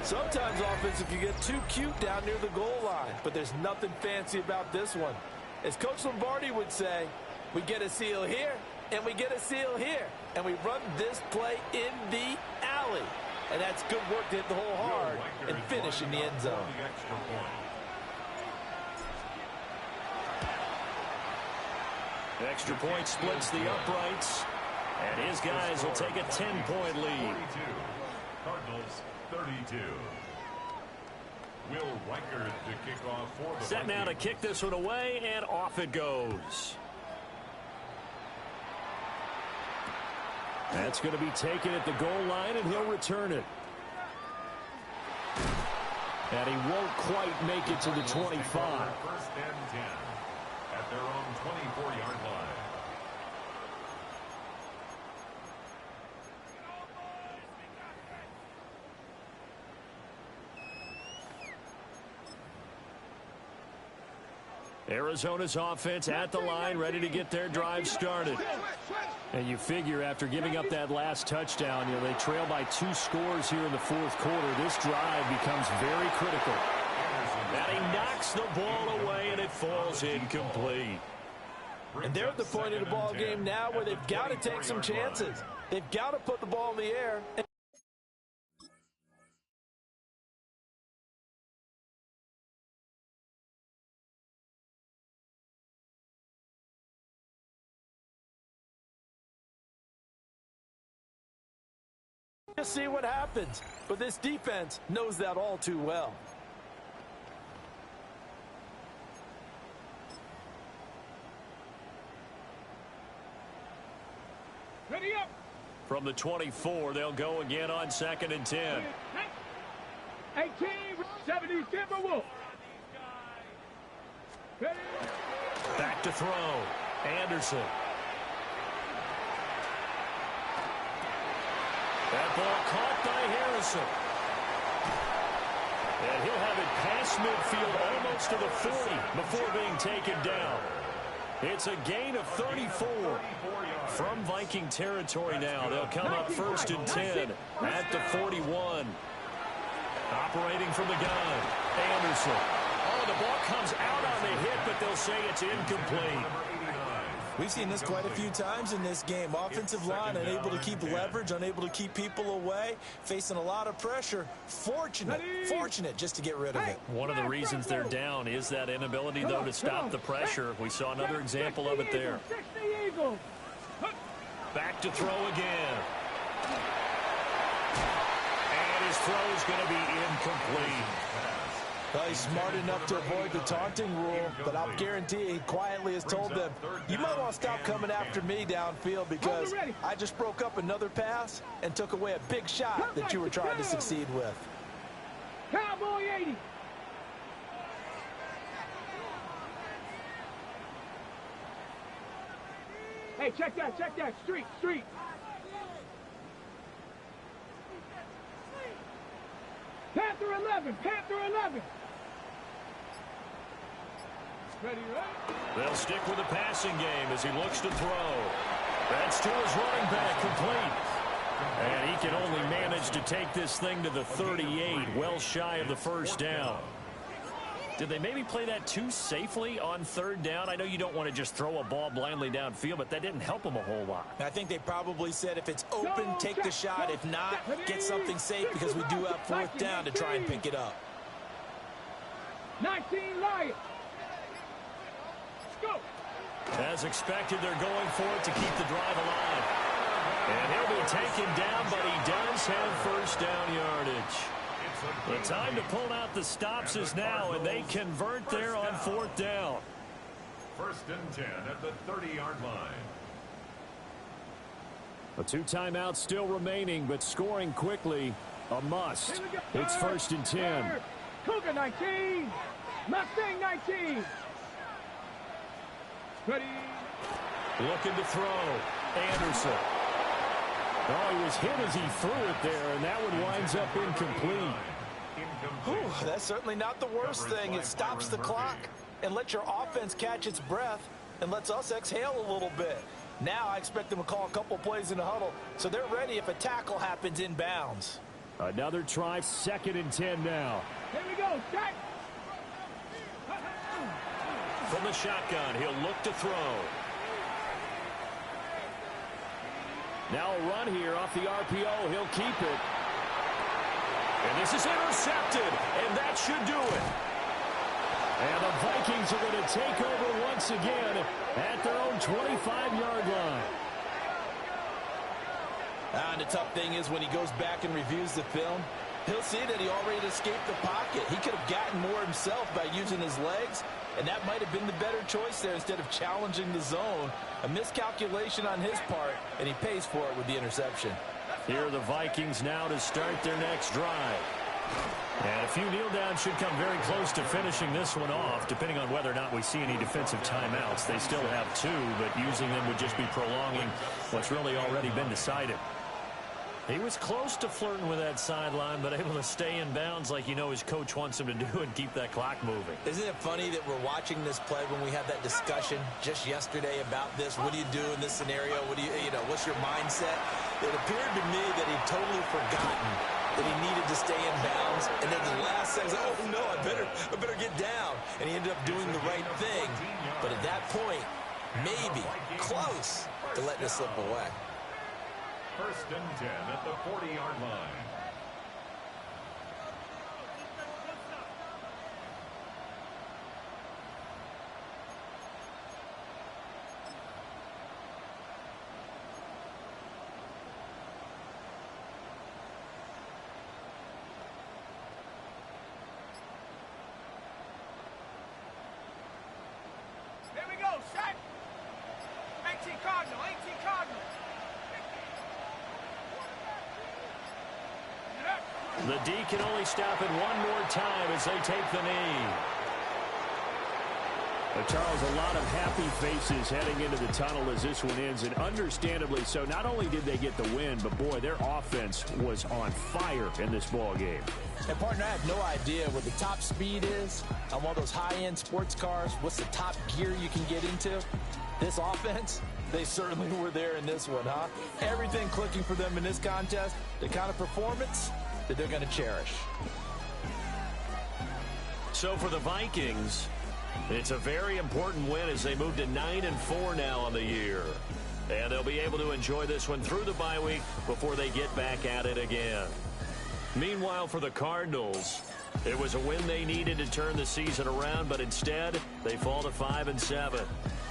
S5: Sometimes offense, if you get too cute down near the goal line, but there's nothing fancy about this one. As Coach Lombardi would say, we get a seal here, and we get a seal here, and we run this play in the alley. And that's good work to hit the hole hard and finish in the end zone.
S1: Extra point splits the uprights, and his guys will take a 10-point lead.
S2: 42. Cardinals 32. Will Riker to kick off for the
S1: Set now to kick this one away, and off it goes. That's going to be taken at the goal line, and he'll return it. And he won't quite make it to the 25.
S2: First and 10 at their own 24-yard line.
S1: Arizona's offense at the line, ready to get their drive started. And you figure after giving up that last touchdown, they trail by 2 scores here in the fourth quarter. This drive becomes very critical. And he knocks the ball away, and it falls incomplete.
S5: And they're at the point of the ball game now where they've got to take some chances. They've got to put the ball in the air. Just see what happens. But this defense knows that all too well.
S4: Ready up.
S1: From the 24, they'll go again on 2nd and 10.
S4: 18, 70, Timberwolves.
S1: Back to throw. Anderson. That ball caught by Harrison. And he'll have it past midfield almost to the 40 before being taken down. It's a gain of 34 from Viking territory now. They'll come up 1st and 10 at the 41. Operating from the gun, Anderson. Oh, the ball comes out on the hit, but they'll say it's incomplete.
S3: We've seen this quite a few times in this game. Offensive line unable to keep leverage, unable to keep people away, facing a lot of pressure. Fortunate just to get rid of it.
S1: One of the reasons they're down is that inability, though, to stop the pressure. We saw another example of it there. Back to throw again. And his throw is going to be incomplete.
S5: Well, he's smart enough to avoid the taunting rule, but I'll guarantee he quietly has told them, you might want to stop coming after me downfield because I just broke up another pass and took away a big shot that you were trying to succeed with.
S4: Cowboy 80. Hey, check that. Street. Panther 11. Ready, right?
S1: They'll stick with the passing game as he looks to throw. That's to his running back, complete. And he can only manage to take this thing to the 38, well shy of the first down. Did they maybe play that too safely on 3rd down? I know you don't want to just throw a ball blindly downfield, but that didn't help them a whole lot.
S3: I think they probably said if it's open, take the shot. If not, get something safe because we do have 4th down to try and pick it up.
S4: 19 Lions. Go.
S1: As expected, they're going for it to keep the drive alive. And he'll be taken down, but he does have 1st down yardage. The time to pull out the stops is now, and they convert there on 4th down.
S2: 1st and 10 at the 30-yard line.
S1: A 2 timeouts still remaining, but scoring quickly, a must. It's 1st and 10.
S4: Cougar 19. Mustang 19. Ready.
S1: Looking to throw. Anderson. Oh, he was hit as he threw it there, and that one winds up incomplete.
S5: Whew, that's certainly not the worst thing. It stops the clock and lets your offense catch its breath and lets us exhale a little bit. Now I expect them to call a couple plays in the huddle so they're ready if a tackle happens in bounds.
S1: Another try, 2nd and 10 now.
S4: Here we go, Jack.
S1: From the shotgun, he'll look to throw. Now a run here off the RPO. He'll keep it. And this is intercepted, and that should do it. And the Vikings are going to take over once again at their own 25-yard line.
S5: And the tough thing is when he goes back and reviews the film,
S3: He'll see that he already escaped the pocket. He could have gotten more himself by using his legs, and that might have been the better choice there instead of challenging the zone. A miscalculation on his part, and he pays for it with the interception.
S1: Here are the Vikings now to start their next drive. And a few kneel downs should come very close to finishing this one off, depending on whether or not we see any defensive timeouts. They still have 2, but using them would just be prolonging what's really already been decided. He was close to flirting with that sideline, but able to stay in bounds like you know his coach wants him to do and keep that clock moving.
S3: Isn't it funny that we're watching this play when we had that discussion just yesterday about this? What do you do in this scenario? What do you know, what's your mindset? It appeared to me that he'd totally forgotten that he needed to stay in bounds, and then the last second, oh no, I better get down, and he ended up doing the right thing. But at that point, maybe close to letting it slip away.
S2: 1st and 10 at the 40-yard line.
S4: Here we go, set. 18 Cardinal, 18 Cardinal.
S1: The D can only stop it one more time as they take the knee. Charles, a lot of happy faces heading into the tunnel as this one ends, and understandably so. Not only did they get the win, but boy, their offense was on fire in this ball game.
S3: And partner, I have no idea what the top speed is on one of those high-end sports cars. What's the top gear you can get into? This offense, they certainly were there in this one, huh? Everything clicking for them in this contest, the kind of performance that they're going to cherish.
S1: So for the Vikings, it's a very important win as they move to 9-4 now on the year. And they'll be able to enjoy this one through the bye week before they get back at it again. Meanwhile, for the Cardinals, it was a win they needed to turn the season around, but instead they fall to 5-7.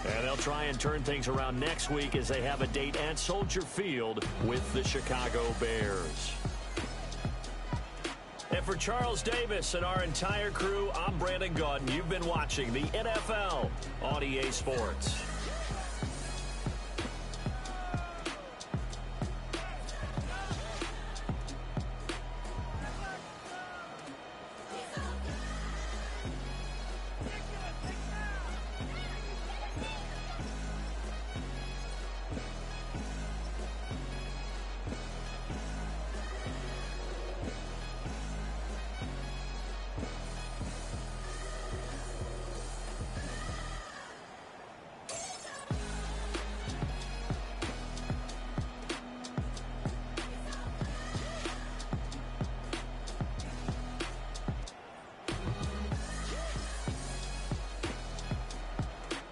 S1: And they'll try and turn things around next week as they have a date at Soldier Field with the Chicago Bears. And for Charles Davis and our entire crew, I'm Brandon Gaudin. You've been watching the NFL on EA Sports.